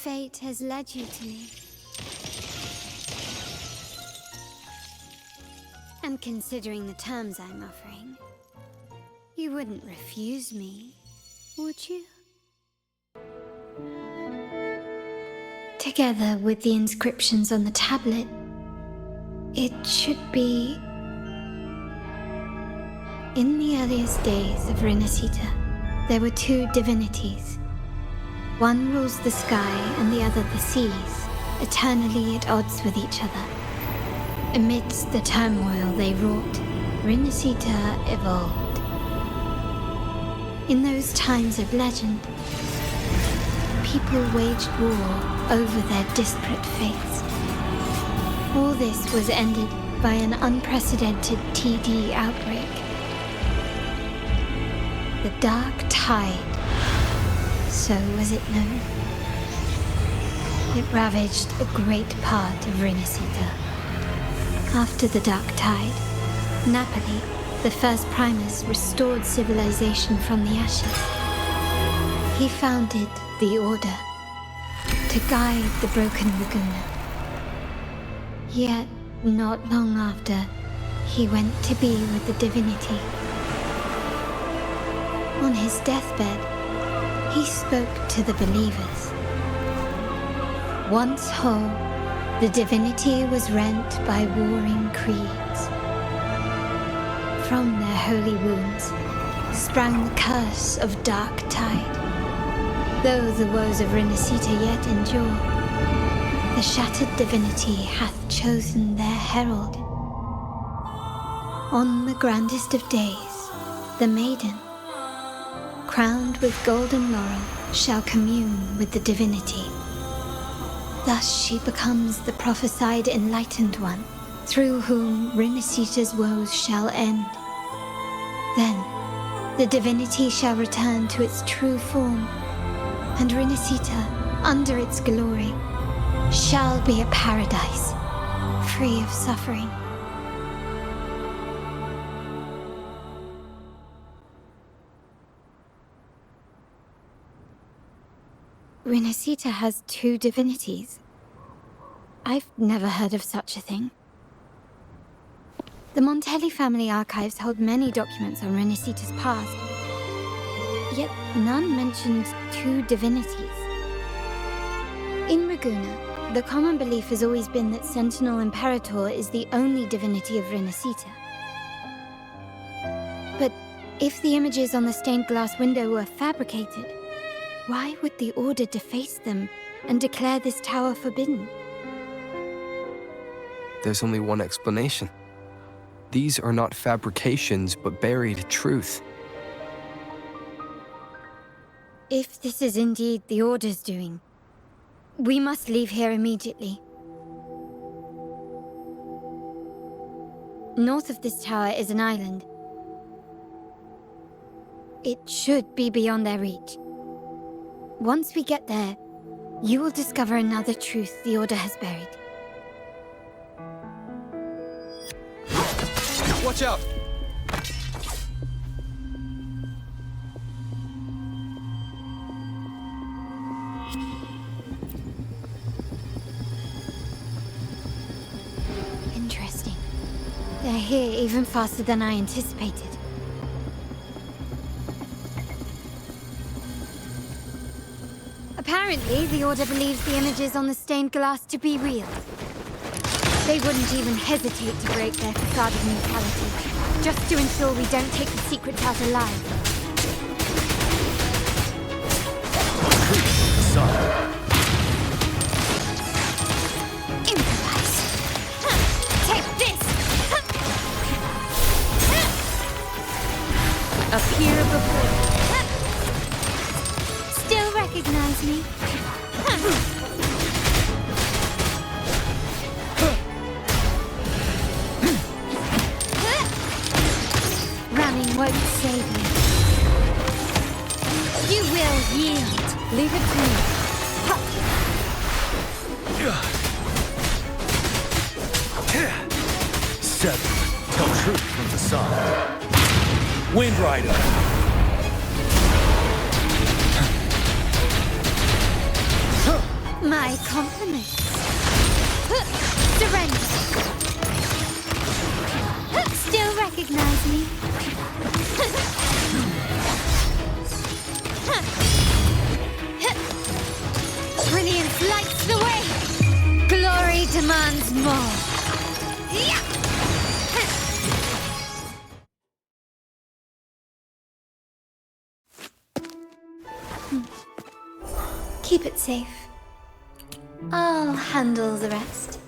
fate has led you to me. And considering the terms I'm offering, you wouldn't refuse me, would you? Together with the inscriptions on the tablet, it should be... In the earliest days of Rinascita, there were two divinities. One rules the sky and the other the seas, eternally at odds with each other. Amidst the turmoil they wrought, Rinascita evolved. In those times of legend, people waged war over their disparate fates. All this was ended by an unprecedented TD outbreak. The Dark Tide, so was it known. It ravaged a great part of Rinascita. After the Dark Tide, Napoli, the first Primus, restored civilization from the ashes. He founded the Order to guide the broken Laguna. Yet, not long after, he went to be with the divinity. On his deathbed, he spoke to the believers. Once whole, the divinity was rent by warring creeds. From their holy wounds sprang the curse of Dark Tide. Though the woes of Rinascita yet endure, the shattered divinity hath chosen their herald. On the grandest of days, the maiden, crowned with golden laurel, shall commune with the divinity. Thus she becomes the prophesied enlightened one, through whom Rinascita's woes shall end. Then, the divinity shall return to its true form, and Rinascita, under its glory, shall be a paradise, free of suffering. Rinascita has two divinities. I've never heard of such a thing. The Montelli family archives hold many documents on Rinascita's past, yet none mentioned two divinities. In Ragusa, the common belief has always been that Sentinel Imperator is the only divinity of Rinascita. But if the images on the stained glass window were fabricated, why would the Order deface them and declare this tower forbidden? There's only one explanation. These are not fabrications, but buried truth. If this is indeed the Order's doing, we must leave here immediately. North of this tower is an island. It should be beyond their reach. Once we get there, you will discover another truth the Order has buried. Watch out! Interesting. They're here even faster than I anticipated. Apparently, the Order believes the images on the stained glass to be real. They wouldn't even hesitate to break their facade of neutrality, just to ensure we don't take the secrets out alive. Improvise. Take this! Appear before. Still recognize me? Running won't save you. You will yield. Leave it to me. Seven. Tell truth from the sun. Wind Rider. My compliments. Surrender. Still recognize me? Brilliance lights the way. Glory demands more. Keep it safe. I'll handle the rest.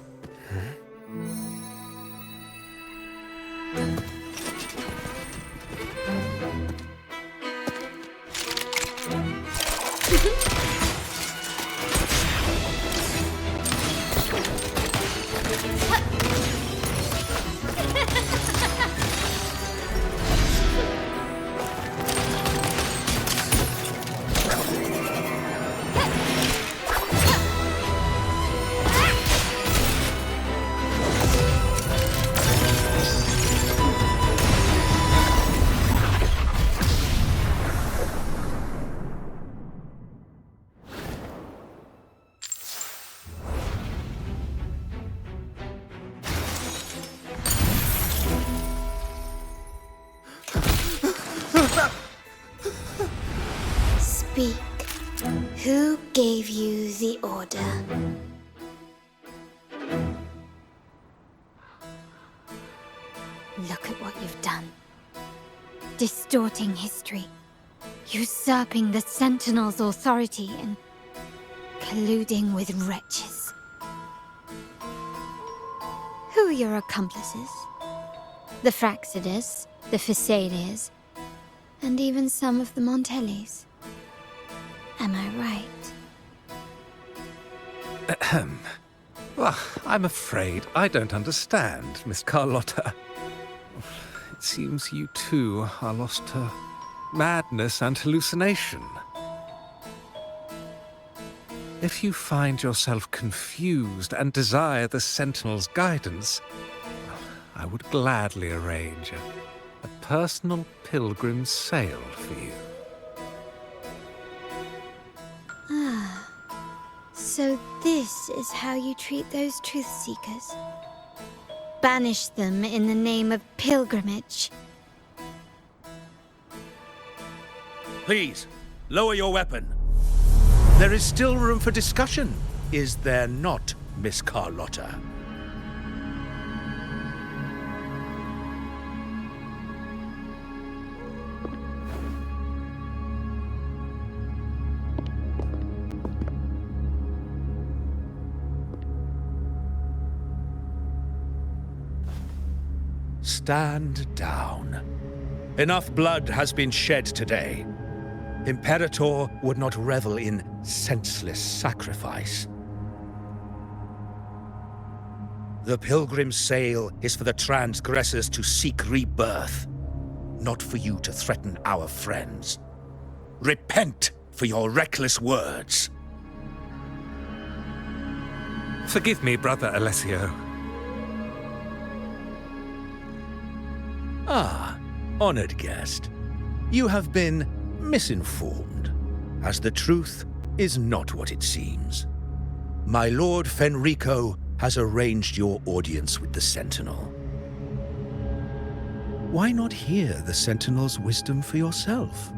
Speak. Who gave you the order? Look at what you've done. Distorting history. Usurping the Sentinel's authority and colluding with wretches. Who are your accomplices? The Fraxidus, the Facadiers, and even some of the Montellis. Am I right? Ahem. Well, I'm afraid I don't understand, Miss Carlotta. It seems you too are lost to madness and hallucination. If you find yourself confused and desire the Sentinel's guidance, I would gladly arrange a personal pilgrim's sail for you. So this is how you treat those truth seekers? Banish them in the name of pilgrimage. Please, lower your weapon. There is still room for discussion, is there not, Miss Carlotta? Stand down. Enough blood has been shed today. Imperator would not revel in senseless sacrifice. The pilgrim's sail is for the transgressors to seek rebirth, not for you to threaten our friends. Repent for your reckless words. Forgive me, Brother Alessio. Ah, honored guest. You have been misinformed, as the truth is not what it seems. My Lord Fenrico has arranged your audience with the Sentinel. Why not hear the Sentinel's wisdom for yourself?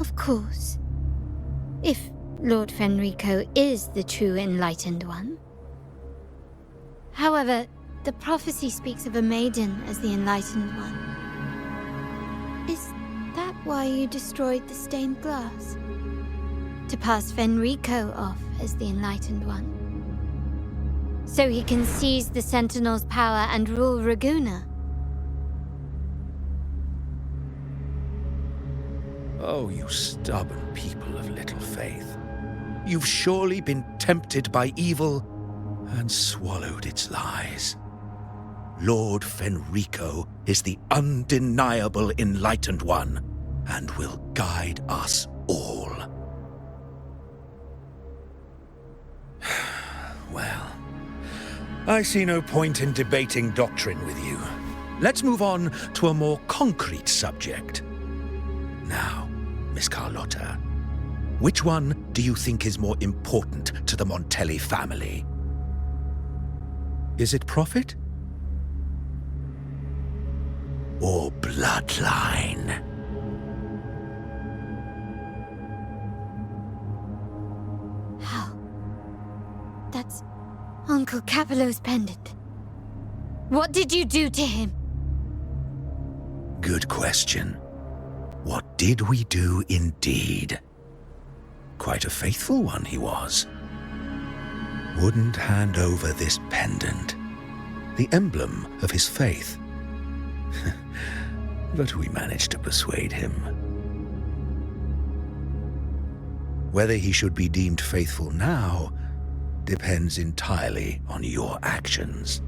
Of course. If Lord Fenrico is the true Enlightened One. However, the prophecy speaks of a maiden as the Enlightened One. Is that why you destroyed the stained glass? To pass Fenrico off as the Enlightened One? So he can seize the Sentinel's power and rule Raguna? Oh, you stubborn people of little faith. You've surely been tempted by evil and swallowed its lies. Lord Fenrico is the undeniable Enlightened One and will guide us all. Well, I see no point in debating doctrine with you. let's move on to a more concrete subject. Now, Miss Carlotta, which one do you think is more important to the Montelli family? Is it profit? Or bloodline? How? That's Uncle Capello's pendant. What did you do to him? Good question. What did we do indeed? Quite a faithful one he was. Wouldn't hand over this pendant, the emblem of his faith. But we managed to persuade him. Whether he should be deemed faithful now depends entirely on your actions.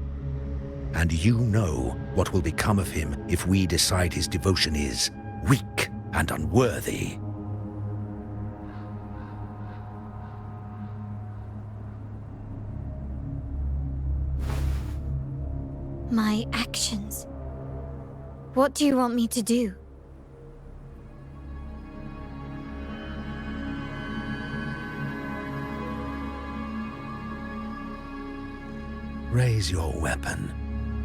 And you know what will become of him if we decide his devotion is weak and unworthy. My actions. What do you want me to do? Raise your weapon,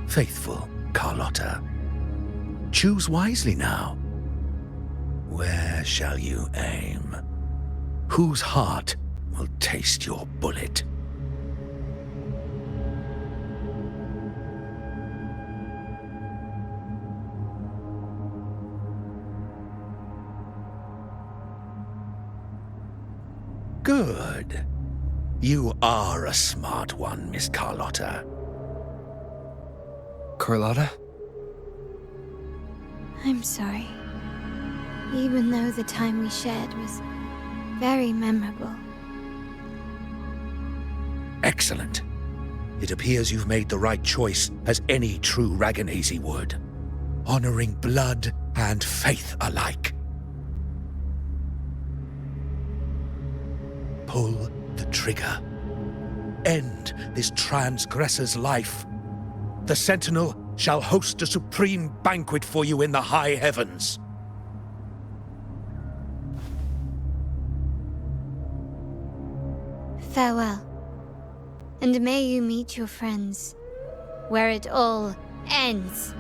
faithful Carlotta. Choose wisely now. Where shall you aim? Whose heart will taste your bullet? Good. You are a smart one, Miss Carlotta. Carlotta? I'm sorry. Even though the time we shared was very memorable. Excellent. It appears you've made the right choice, as any true Raganazi would. Honoring blood and faith alike. Pull the trigger. End this transgressor's life. The Sentinel shall host a supreme banquet for you in the high heavens. Farewell. And may you meet your friends, where it all ends.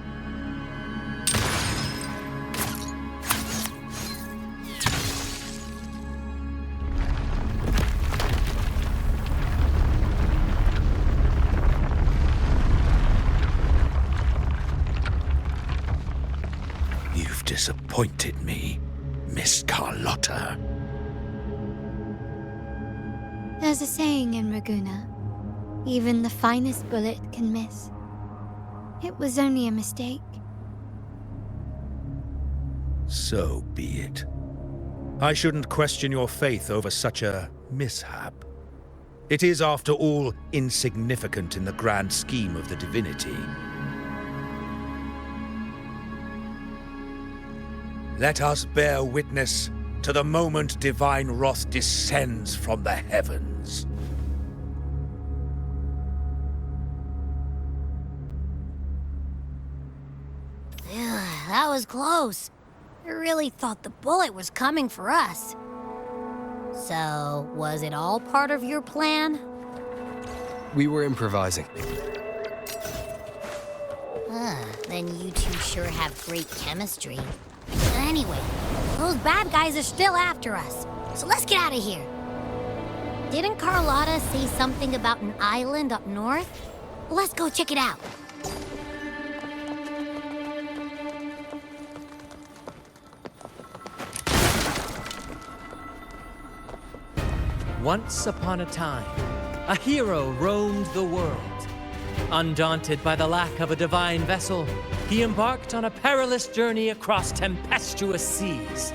You've disappointed me, Miss Carlotta. There's a saying in Raguna, even the finest bullet can miss. It was only a mistake. So be it. I shouldn't question your faith over such a mishap. It is, after all, insignificant in the grand scheme of the divinity. Let us bear witness to the moment divine wrath descends from the heavens. That was close. I really thought the bullet was coming for us. So, was it all part of your plan? We were improvising. Then you two sure have great chemistry. Anyway, those bad guys are still after us, so let's get out of here. Didn't Carlotta say something about an island up north? Let's go check it out. Once upon a time, a hero roamed the world. Undaunted by the lack of a divine vessel, he embarked on a perilous journey across tempestuous seas.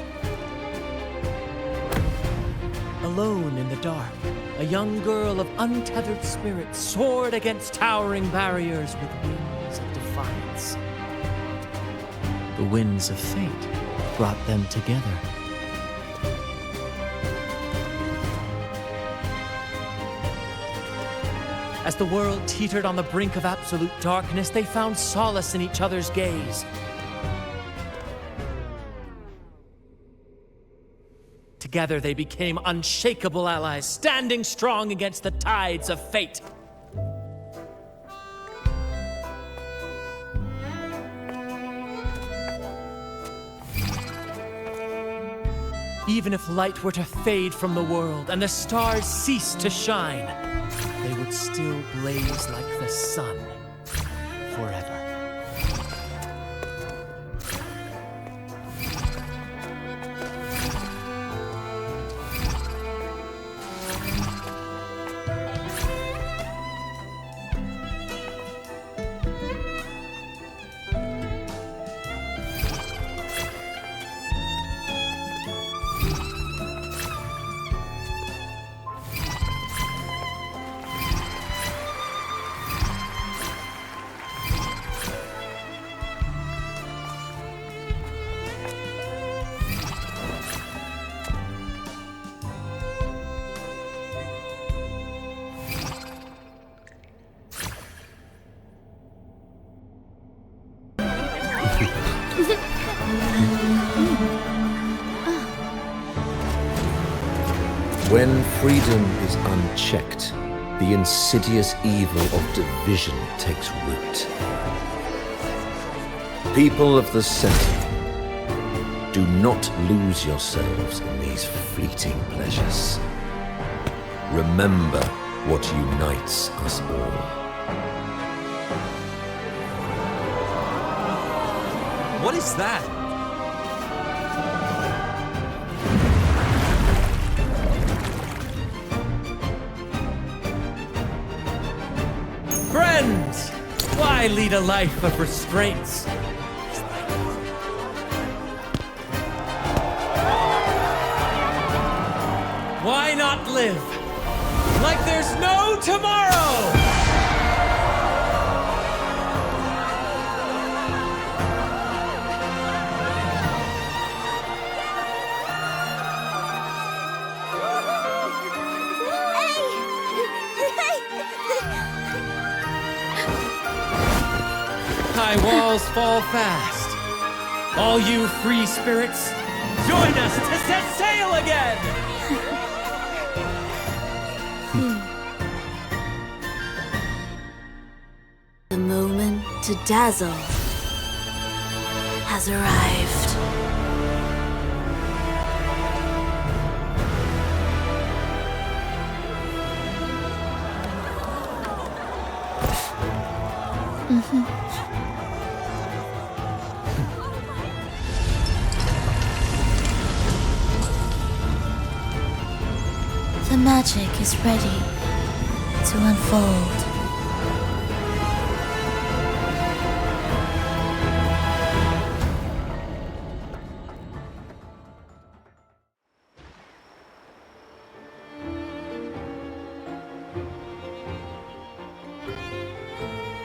Alone in the dark, a young girl of untethered spirit soared against towering barriers with wings of defiance. The winds of fate brought them together. As the world teetered on the brink of absolute darkness, they found solace in each other's gaze. Together they became unshakable allies, standing strong against the tides of fate. Even if light were to fade from the world and the stars cease to shine, they would still blaze like the sun forever. When freedom is unchecked, the insidious evil of division takes root. People of the center, do not lose yourselves in these fleeting pleasures. Remember what unites us all. What is that? Friends! Why lead a life of restraints? Why not live like there's no tomorrow? High walls fall fast. All you free spirits, join us to set sail again! The moment to dazzle has arrived. The magic is ready to unfold.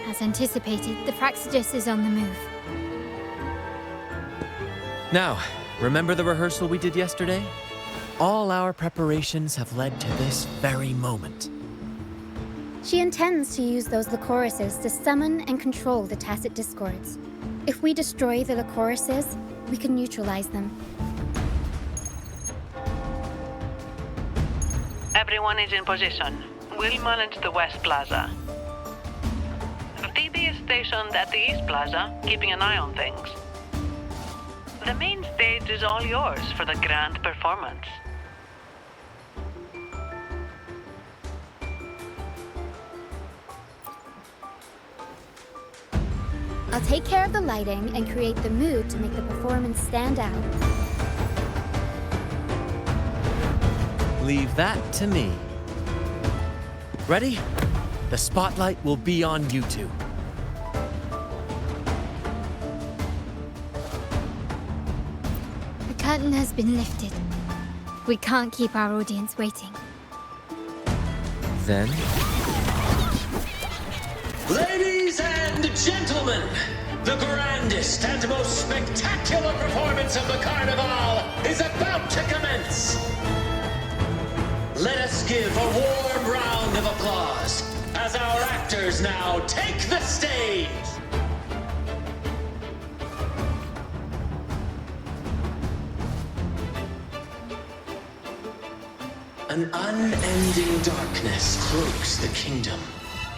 As anticipated, the Praxidus is on the move. Now, remember the rehearsal we did yesterday? All our preparations have led to this very moment. She intends to use those Lycorises to summon and control the Tacit Discords. If we destroy the Lycorises, we can neutralize them. Everyone is in position. We'll manage the West Plaza. TB is stationed at the East Plaza, keeping an eye on things. The main stage is all yours for the grand performance. I'll take care of the lighting and create the mood to make the performance stand out. Leave that to me. Ready? The spotlight will be on you two. The curtain has been lifted. We can't keep our audience waiting. Then, Ladies and gentlemen, the grandest and most spectacular performance of the Carnival is about to commence. Let us give a warm round of applause as our monsters now take the stage! An unending darkness cloaks the kingdom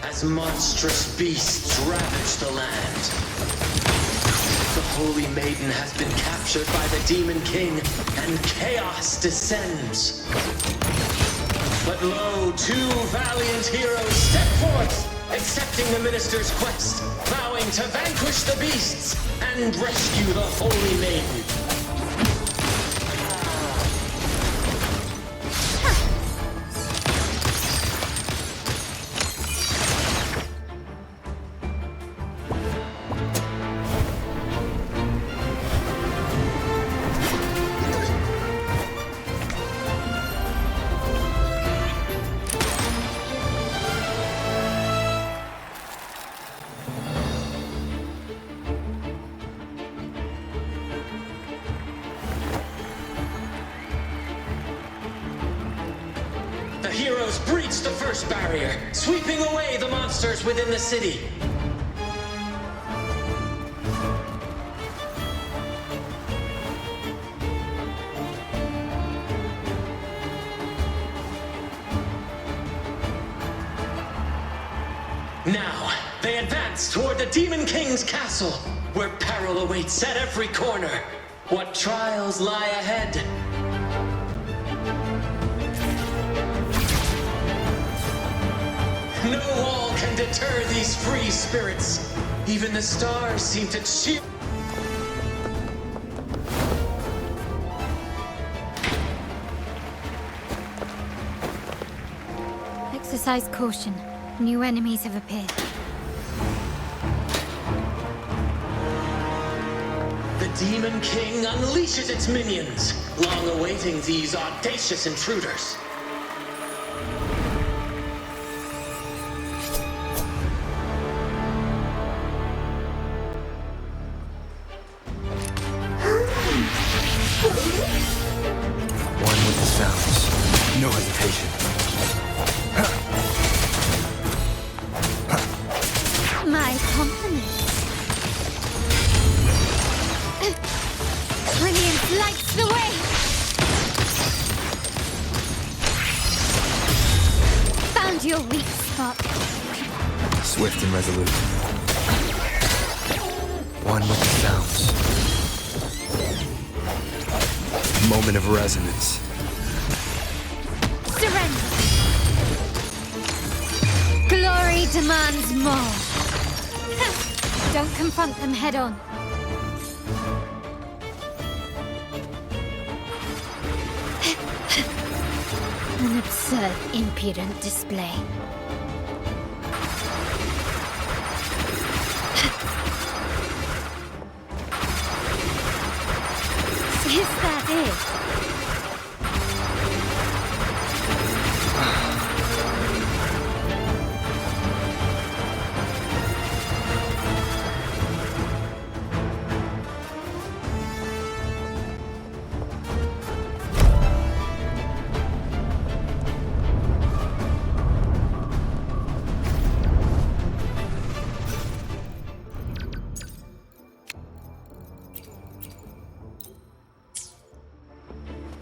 as monstrous beasts ravage the land. The Holy Maiden has been captured by the Demon King, and chaos descends. But lo, two valiant heroes step forth, accepting the minister's quest, vowing to vanquish the beasts and rescue the Holy Maiden. The heroes breach the first barrier, sweeping away the monsters within the city. Now, they advance toward the Demon King's castle, where peril awaits at every corner. What trials lie ahead? No wall can deter these free spirits. Even the stars seem to cheer. Exercise caution. New enemies have appeared. The Demon King unleashes its minions, long awaiting these audacious intruders. One with the sounds. No hesitation. My compliments. Brilliant lights the way! Found your weak spot. Swift and resolute. One with the sounds. Moment of resonance. Surrender. Glory demands more. Don't confront them head on. An absurd, impudent display. Is that it?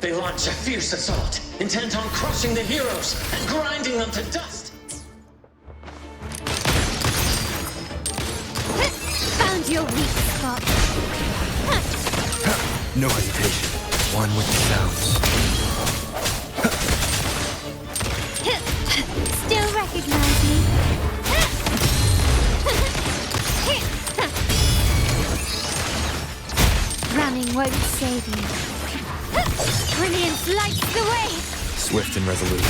They launch a fierce assault, intent on crushing the heroes and grinding them to dust. Found your weak spot. No hesitation. One with the sounds. Still recognize me? Running won't save you. Brilliance lights the way! Swift and resolute.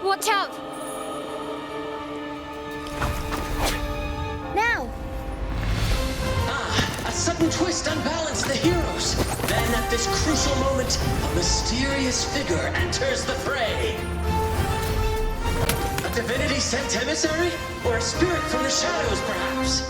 Watch out! Now! A sudden twist unbalanced the heroes. Then at this crucial moment, a mysterious figure enters the fray. A divinity sent emissary? Or a spirit from the shadows, perhaps?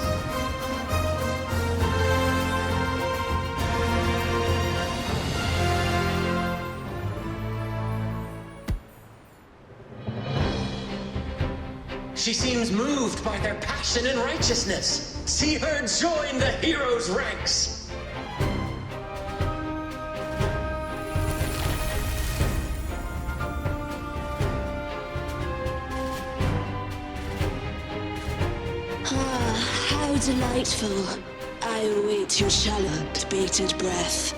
She seems moved by their passion and righteousness. See her join the heroes' ranks. How delightful. I await your shallowed, bated breath.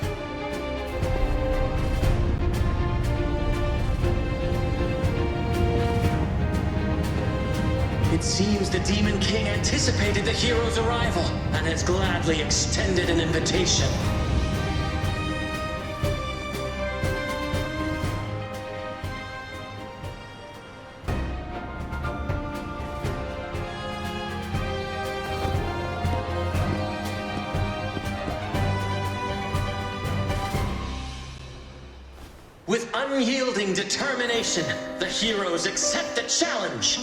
It seems the Demon King anticipated the hero's arrival and has gladly extended an invitation. With unyielding determination, the heroes accept the challenge.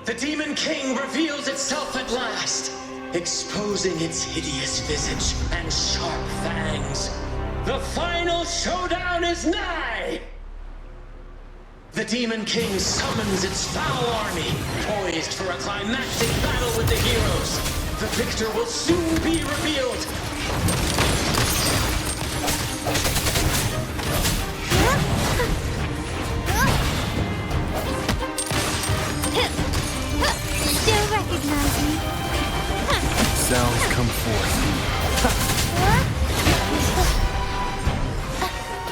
The Demon King reveals itself at last, exposing its hideous visage and sharp fangs. The final showdown is nigh! The Demon King summons its foul army, poised for a climactic battle with the heroes. The victor will soon be revealed. Still recognize me? Sounds come forth.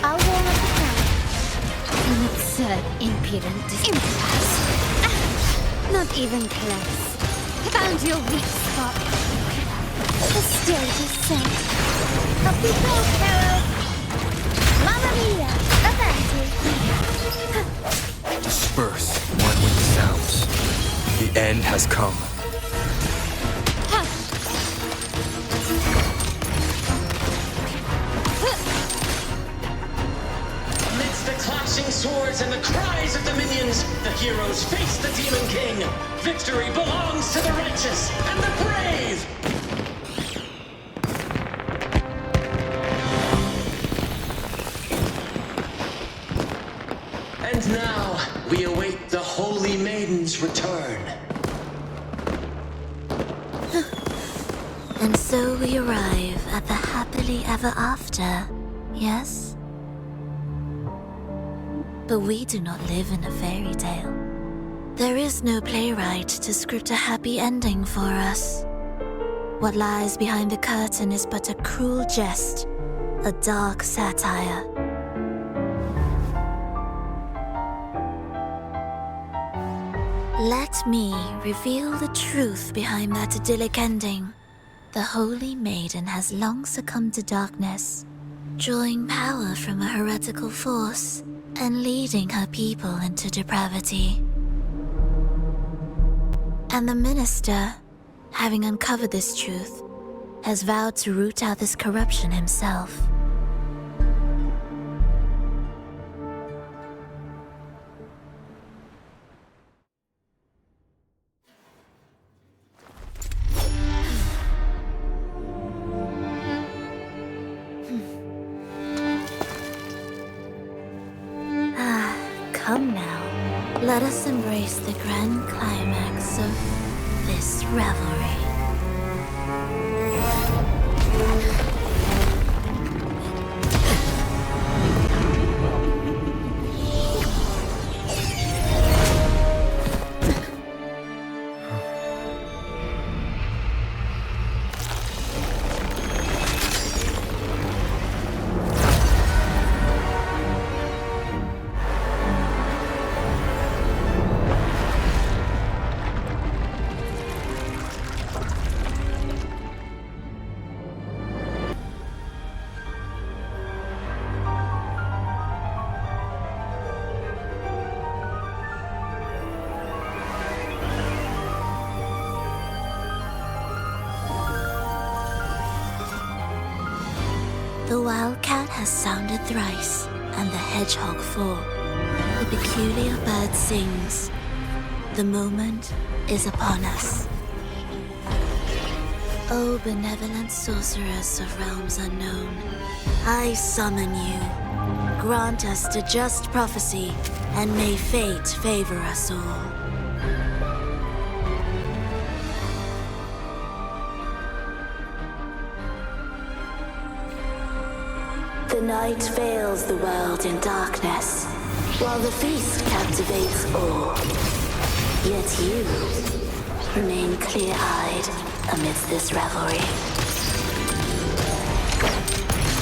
I'll warm up the crowd. An absurd, impudent impasse. Not even close. Found your weak spot. The stage is set. Up you go, Carol. Mamma mia! Avanti! Disperse, one with the sounds. The end has come. Amidst the clashing swords and the cries of the minions, the heroes face the Demon King. Victory belongs to the righteous and the brave! And now, we await the Holy Maiden's return. And so we arrive at the happily ever after, yes? But we do not live in a fairy tale. There is no playwright to script a happy ending for us. What lies behind the curtain is but a cruel jest, a dark satire. Let me reveal the truth behind that idyllic ending. The Holy Maiden has long succumbed to darkness, drawing power from a heretical force and leading her people into depravity. And the minister, having uncovered this truth, has vowed to root out this corruption himself. Come now, let us embrace the grand climax of this revelry. wildcat has sounded thrice, and the hedgehog four. The peculiar bird sings. The moment is upon us. O benevolent sorceress of realms unknown, I summon you. Grant us the just prophecy, and may fate favor us all. The night veils the world in darkness, while the feast captivates all. Yet you remain clear-eyed amidst this revelry.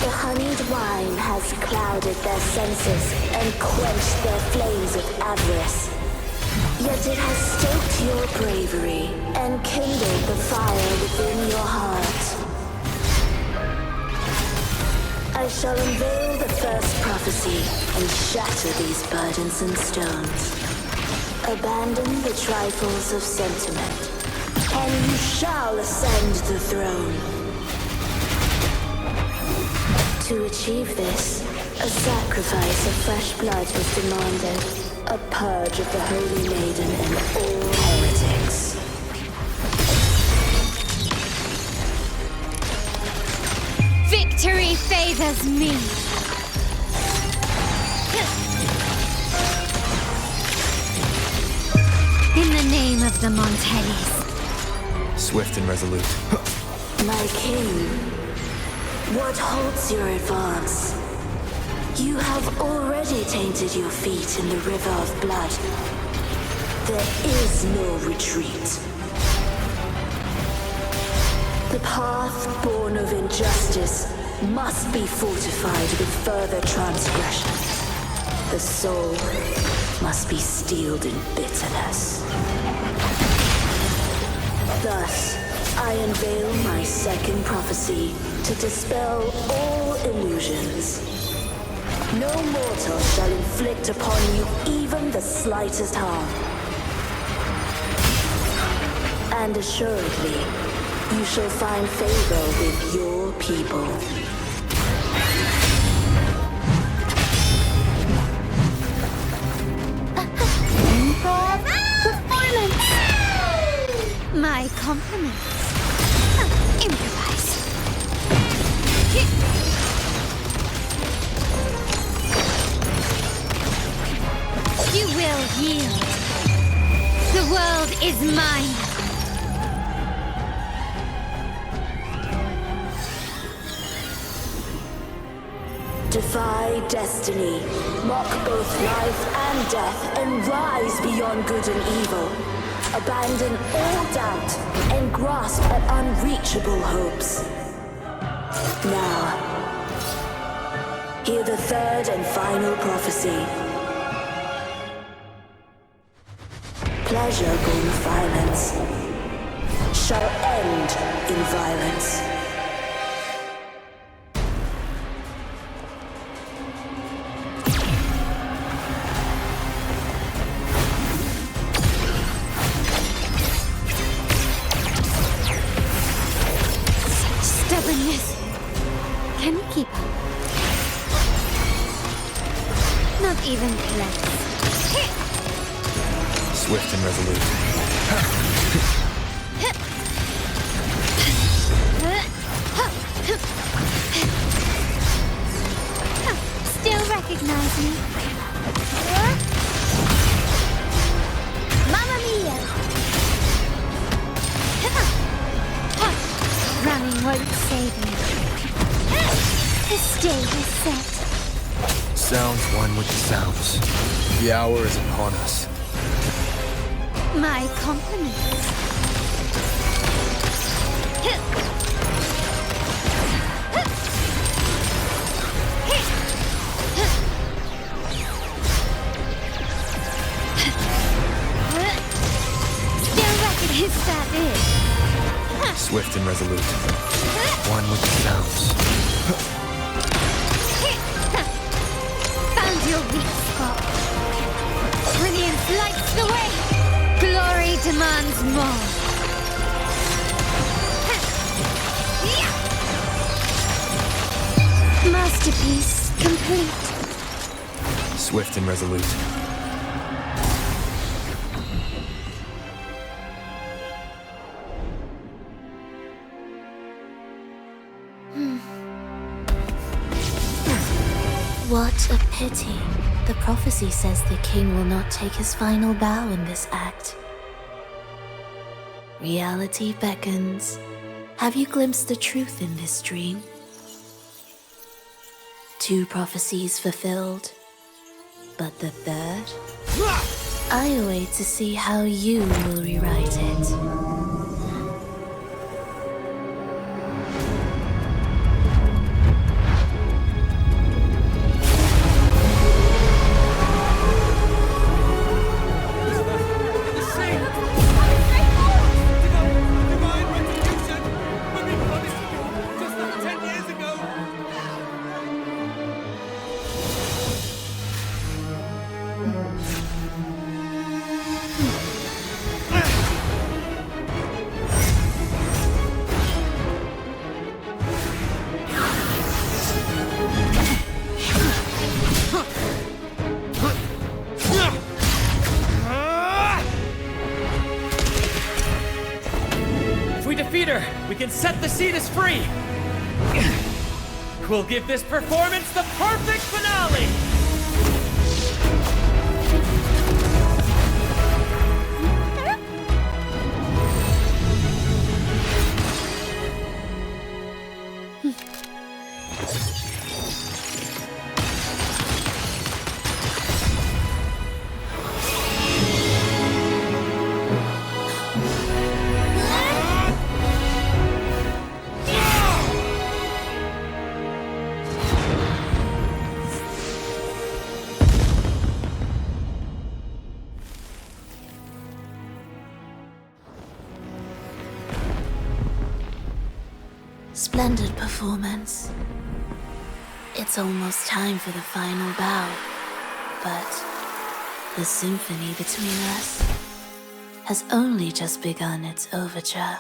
The honeyed wine has clouded their senses and quenched their flames of avarice. Yet it has stoked your bravery and kindled the fire within your heart. I shall unveil the first prophecy and shatter these burdensome stones. Abandon the trifles of sentiment, and you shall ascend the throne. To achieve this, a sacrifice of fresh blood was demanded, a purge of the Holy Maiden and all heretics. Victory favors me! In the name of the Montellis. Swift and resolute. My king, what halts your advance? You have already tainted your feet in the river of blood. There is no retreat. The path born of injustice must be fortified with further transgressions. The soul must be steeled in bitterness. Thus, I unveil my second prophecy to dispel all illusions. No mortal shall inflict upon you even the slightest harm. And assuredly, you shall find favor with your people. Performance! My compliments. Improvise. You will yield. The world is mine. Defy destiny, mock both life and death, and rise beyond good and evil. Abandon all doubt and grasp at unreachable hopes. Now, hear the third and final prophecy. Pleasure born of violence shall end in violence. Stubbornness. Can you keep up? Not even close. Swift and resolute. Still recognize me? Mamma mia! Running won't save me. The stage is set. Sounds one with the sounds. The hour is upon us. My compliments. Still recognize that is. Swift and resolute. One with the sounds. Found your weak spot. Brilliance lights the way. Glory demands more. My swift and resolute. What a pity. The prophecy says the king will not take his final bow in this act. Reality beckons. Have you glimpsed the truth in this dream? 2 prophecies fulfilled, but the third? I await to see how you will rewrite it. We can set the Cetus free! We'll give this performance the perfect finale! Splendid performance. It's almost time for the final bow, but the symphony between us has only just begun its overture.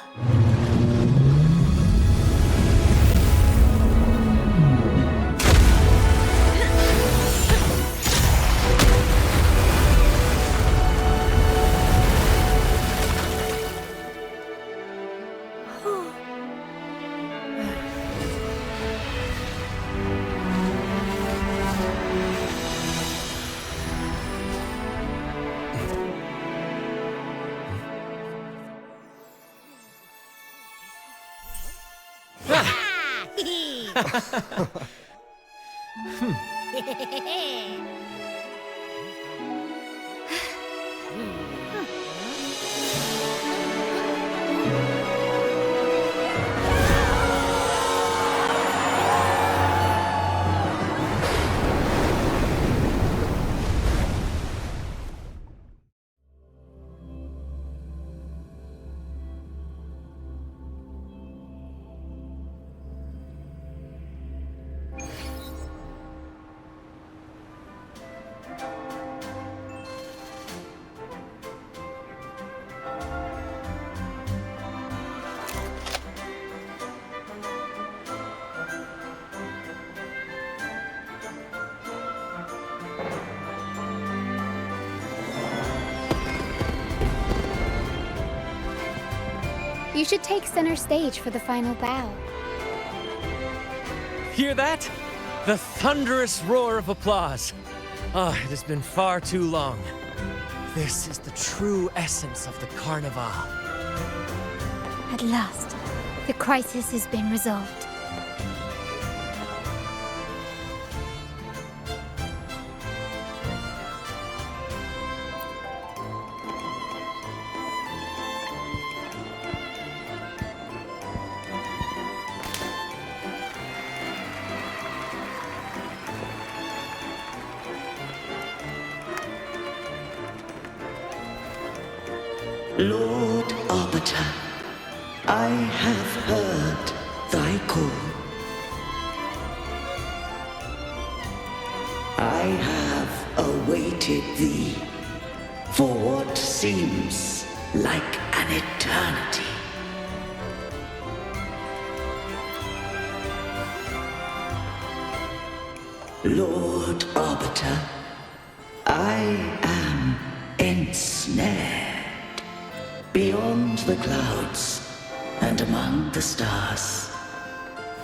You should take center stage for the final bow. Hear that? The thunderous roar of applause. Ah, it has been far too long. This is the true essence of the Carnival. At last, the crisis has been resolved. Lord Arbiter, I have heard thy call. I have awaited thee for what seems like an eternity. Lord Arbiter, I am ensnared beyond the clouds and among the stars.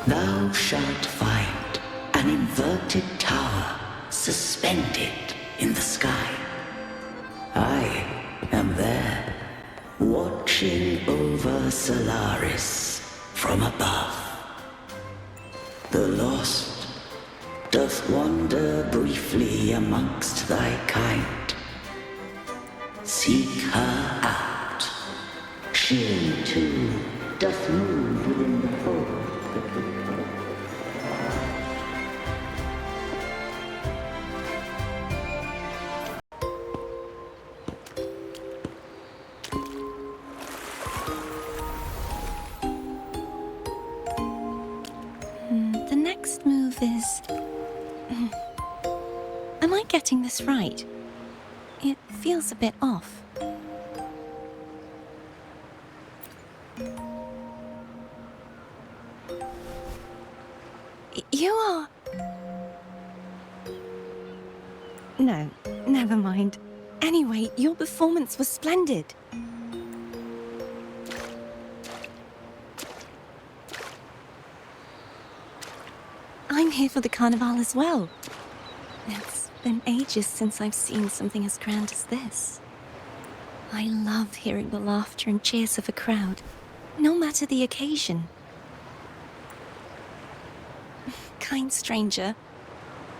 Thou shalt find an inverted tower suspended in the sky. I am there, watching over Solaris from above. The lost doth wander briefly amongst thy kind. Seek her out. She too doth move within the fold. The next move is... Am I getting this right? It feels a bit off. You are... No, never mind. Anyway, your performance was splendid. I'm here for the carnival as well. It's been ages since I've seen something as grand as this. I love hearing the laughter and cheers of a crowd, no matter the occasion. Kind stranger,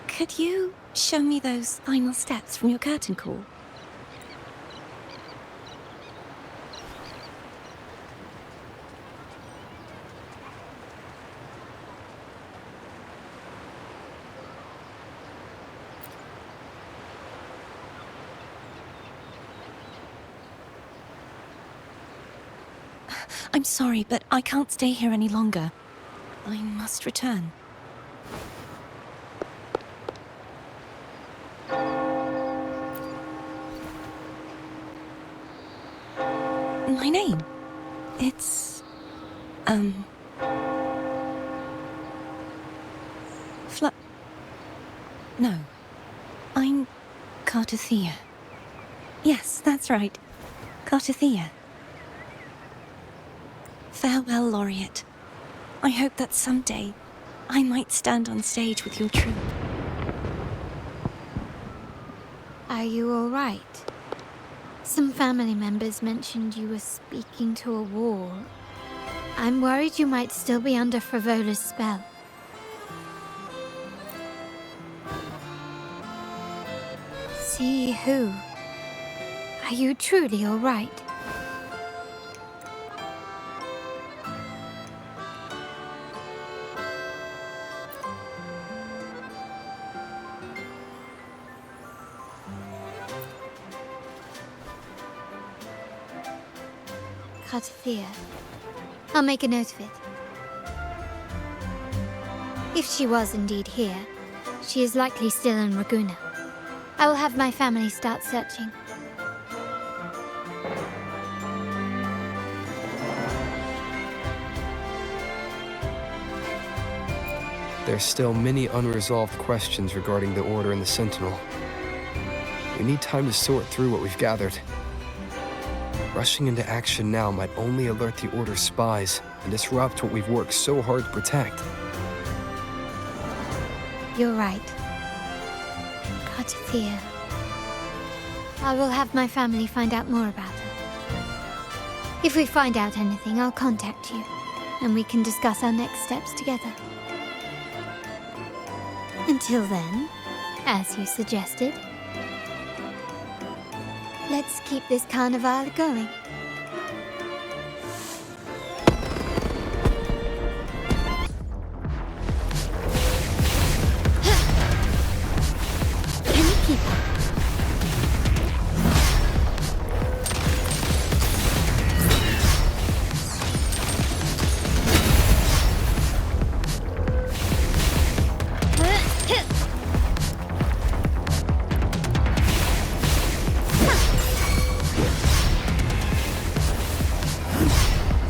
could you show me those final steps from your curtain call? I'm sorry, but I can't stay here any longer. I must return. My name? It's... No. I'm Cartothea. Yes, that's right. Cartothea. Farewell, Laureate. I hope that someday I might stand on stage with your troupe. Are you all right? Some family members mentioned you were speaking to a wall. I'm worried you might still be under Frivola's spell. See who? Are you truly all right? Cartothea. I'll make a note of it. If she was indeed here, she is likely still in Raguna. I will have my family start searching. There's still many unresolved questions regarding the Order and the Sentinel. We need time to sort through what we've gathered. Rushing into action now might only alert the Order's spies and disrupt what we've worked so hard to protect. You're right. Cartothea. I will have my family find out more about her. If we find out anything, I'll contact you, and we can discuss our next steps together. Until then, as you suggested, let's keep this carnival going. Can you keep up?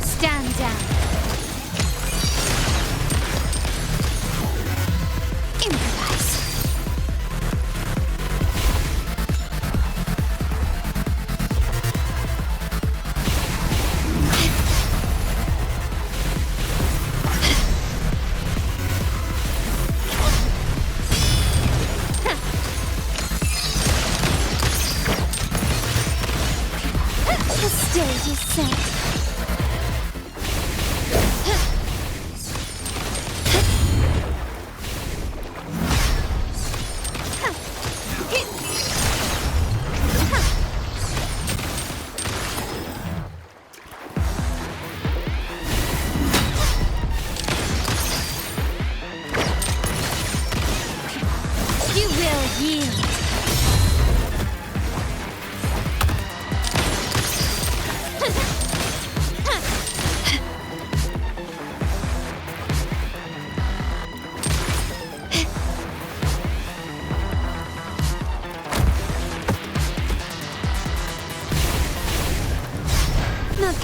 Stand down. Improvise.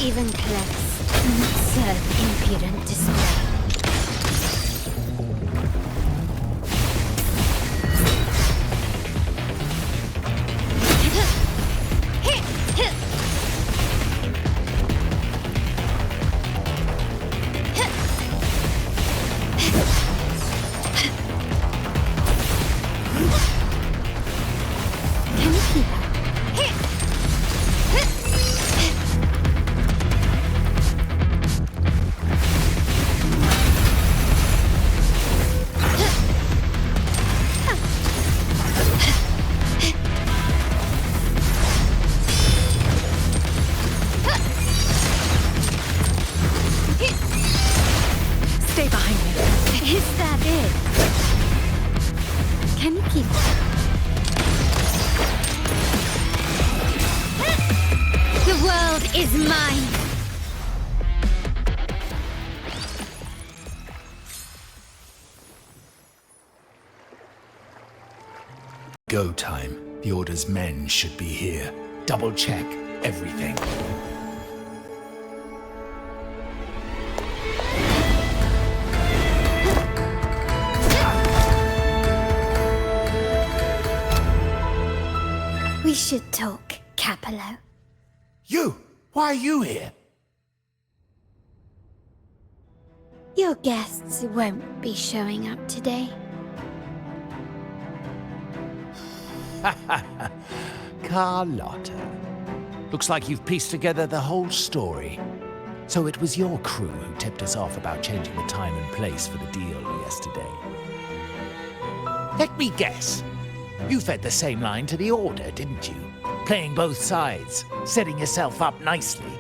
even close. Do not serve impudent display. Is mine. Go time. The Order's men should be here. Double check everything. We should talk, Capello. You! Why are you here? Your guests won't be showing up today. Carlotta. Looks like you've pieced together the whole story. So it was your crew who tipped us off about changing the time and place for the deal yesterday. Let me guess. You fed the same line to the Order, didn't you? Playing both sides, setting yourself up nicely.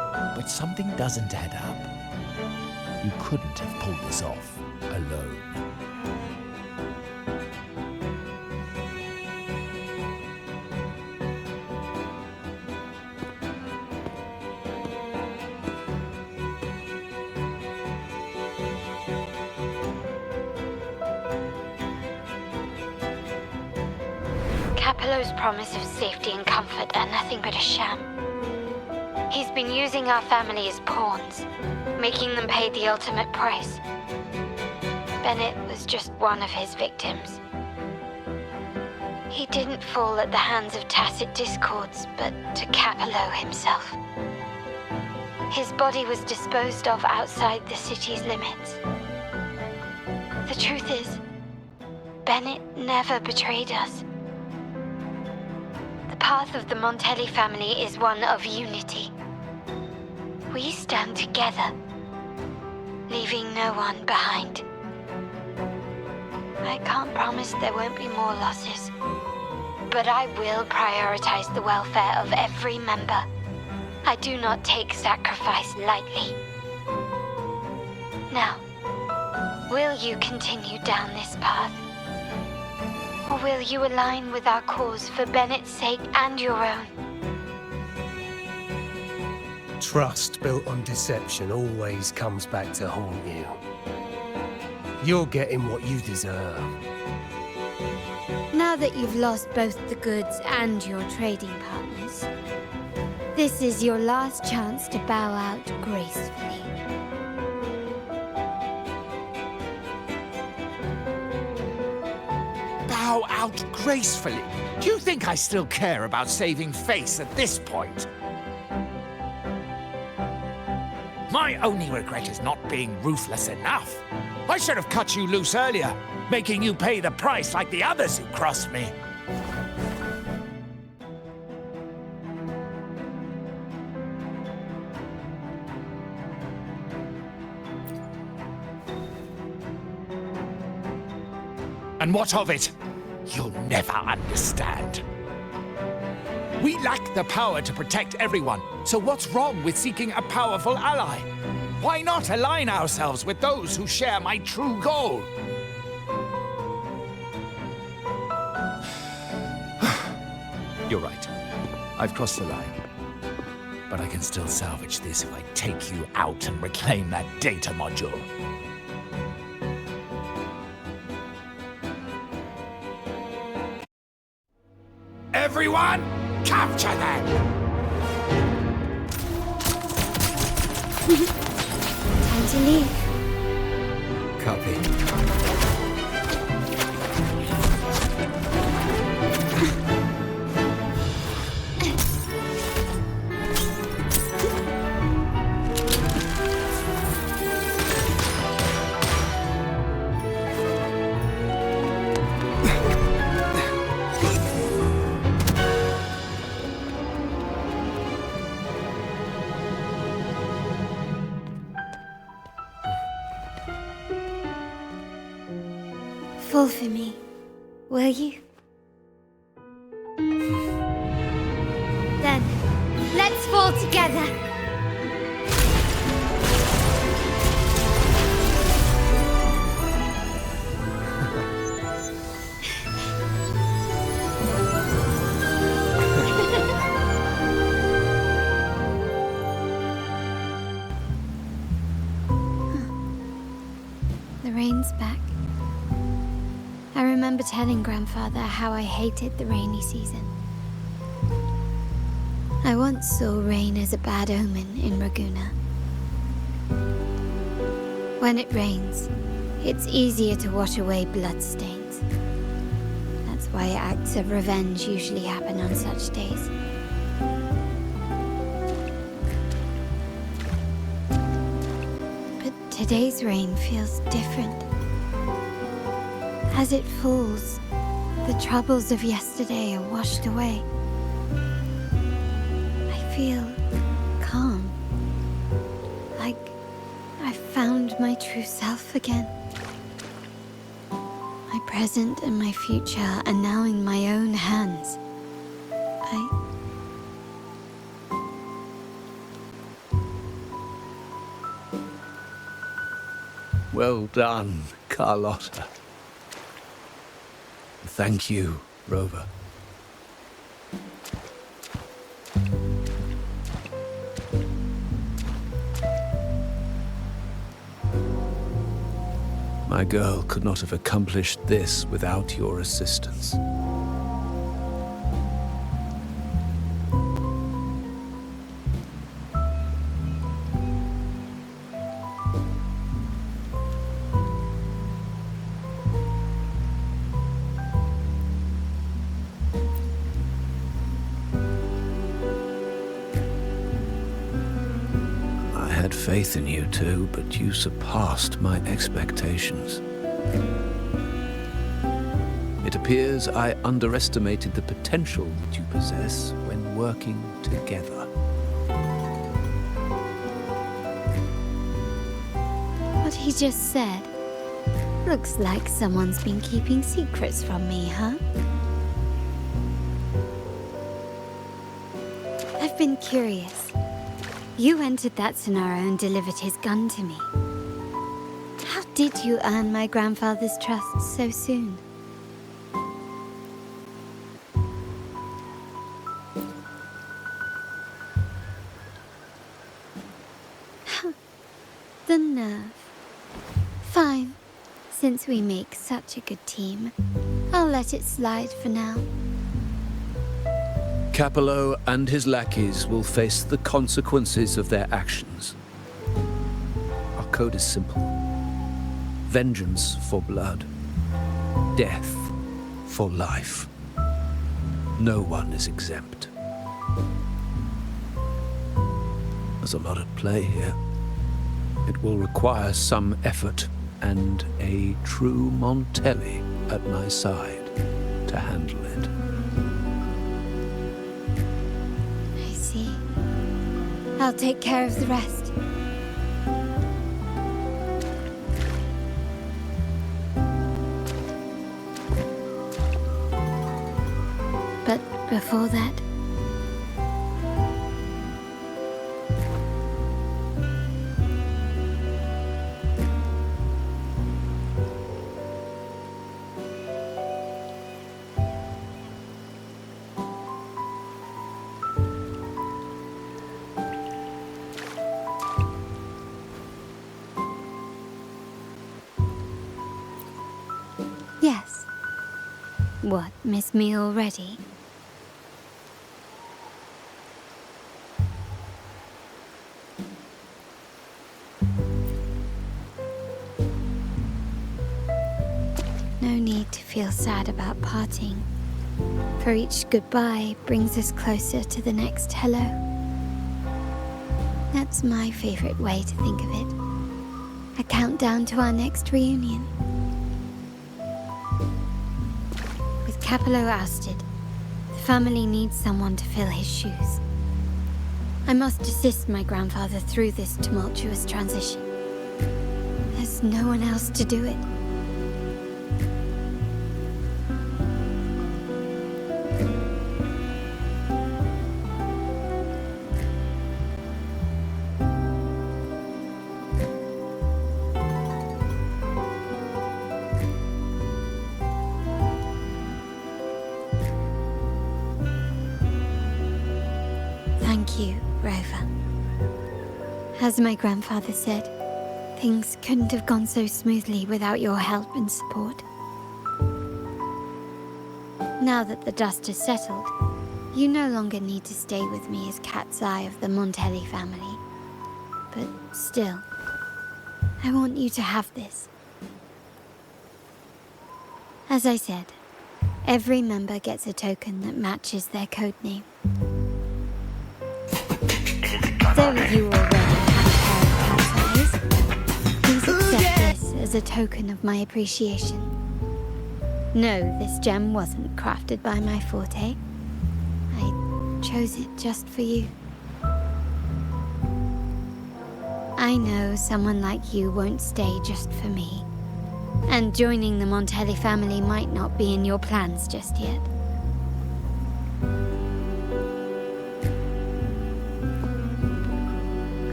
But something doesn't add up. You couldn't have pulled this off alone. Capello's promise of safety and comfort are nothing but a sham. He's been using our family as pawns, making them pay the ultimate price. Bennett was just one of his victims. He didn't fall at the hands of tacit discords, but to Capello himself. His body was disposed of outside the city's limits. The truth is, Bennett never betrayed us. The path of the Montelli family is one of unity. We stand together, leaving no one behind. I can't promise there won't be more losses, but I will prioritize the welfare of every member. I do not take sacrifice lightly. Now, will you continue down this path? Or will you align with our cause for Bennett's sake and your own? Trust built on deception always comes back to haunt you. You're getting what you deserve. Now that you've lost both the goods and your trading partners, this is your last chance to bow out gracefully. Bow out gracefully? Do you think I still care about saving face at this point? My only regret is not being ruthless enough. I should have cut you loose earlier, making you pay the price like the others who crossed me. And what of it? You'll never understand. We lack the power to protect everyone, so what's wrong with seeking a powerful ally? Why not align ourselves with those who share my true goal? You're right. I've crossed the line. But I can still salvage this if I take you out and reclaim that data module. Everyone, capture them! Time to leave. Copy. Fall for me, will you? Then, let's fall together. The rain's back. I remember telling Grandfather how I hated the rainy season. I once saw rain as a bad omen in Raguna. When it rains, it's easier to wash away bloodstains. That's why acts of revenge usually happen on such days. But today's rain feels different. As it falls, the troubles of yesterday are washed away. I feel calm, like I've found my true self again. My present and my future are now in my own hands. Well done, Carlotta. Thank you, Rover. My girl could not have accomplished this without your assistance. I had faith in you too, but you surpassed my expectations. It appears I underestimated the potential that you possess when working together. What he just said. Looks like someone's been keeping secrets from me, huh? I've been curious. You entered that Sonaro and delivered his gun to me. How did you earn my grandfather's trust so soon? The nerve. Fine. Since we make such a good team, I'll let it slide for now. Capello and his lackeys will face the consequences of their actions. Our code is simple. Vengeance for blood. Death for life. No one is exempt. There's a lot at play here. It will require some effort and a true Montelli at my side to handle it. I see. I'll take care of the rest. But before that, yes. What, miss me already? no need to feel sad about parting, for each goodbye brings us closer to the next hello. That's my favorite way to think of it. A countdown to our next reunion. With Capello ousted, the family needs someone to fill his shoes. I must assist my grandfather through this tumultuous transition. There's no one else to do it. Thank you, Rover. As my grandfather said, things couldn't have gone so smoothly without your help and support. Now that the dust has settled, you no longer need to stay with me as Cat's Eye of the Montelli family. But still, I want you to have this. As I said, every member gets a token that matches their code name. Though you already have a pair of cat's eyes, please accept this as a token of my appreciation. No, this gem wasn't crafted by my forte. I chose it just for you. I know someone like you won't stay just for me, and joining the Montelli family might not be in your plans just yet.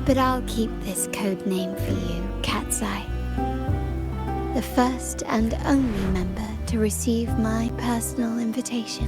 But I'll keep this code name for you, Cat's Eye. The first and only member to receive my personal invitation.